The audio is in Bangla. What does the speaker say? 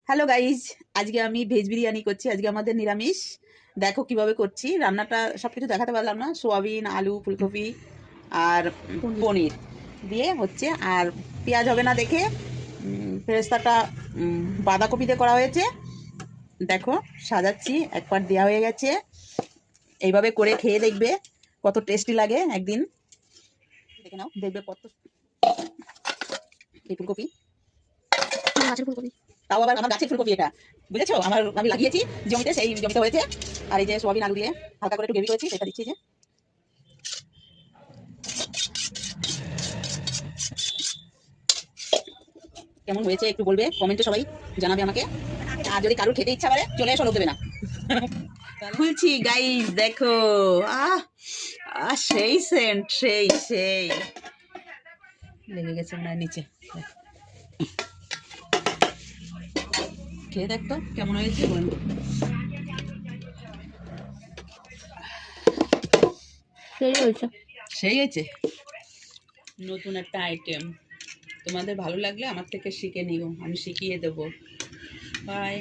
হ্যালো গাইজ, আজকে আমি ভেজ বিরিয়ানি করছি। আজকে আমাদের নিরামিষ। দেখো কিভাবে করছি। রান্নাটা সবকিছু দেখাতে পারলাম না। সোয়াবিন, আলু, ফুলকপি আর পনির দিয়ে হচ্ছে। আর পেঁয়াজ হবে না দেখে পেরেস্তাটা বাঁধাকপি দিয়ে করা হয়েছে। দেখো সাজাচ্ছি, এক পাট দেওয়া হয়ে গেছে। এইভাবে করে খেয়ে দেখবে কত টেস্টি লাগে। একদিন দেখে নাও, দেখবে কত। এই ফুলকপি, গাছের ফুলকপি। তাও আবার আমার গাছের ফুলকপি, এটা বুঝেছো? আমি লাগিয়েছি জমিতে, সেই জমিতে হয়েছে। আর এই যে সোয়াবিন আলু দিয়ে হালকা করে একটু গ্রেভি করেছি, সেটা দিচ্ছি। যে কেমন হয়েছে একটু বলবে কমেন্টে, সবাই জানাবে আমাকে। আর যদি কারোর খেতে ইচ্ছা করে চলে এসো, লোক দেবে না। খুলছি গাইস, দেখো। আহ আহ সেই সেন্ট, সেই সেই লেগে গেছে মনে হয় নিচে। খেয়ে দেখতো কেমন হয়েছে বলুন। সেই হয়েছে। সেই হয়েছে। নতুন একটা আইটেম, তোমাদের ভালো লাগলে আমার থেকে শিখে নিও, আমি শিখিয়ে দেবো। বাই।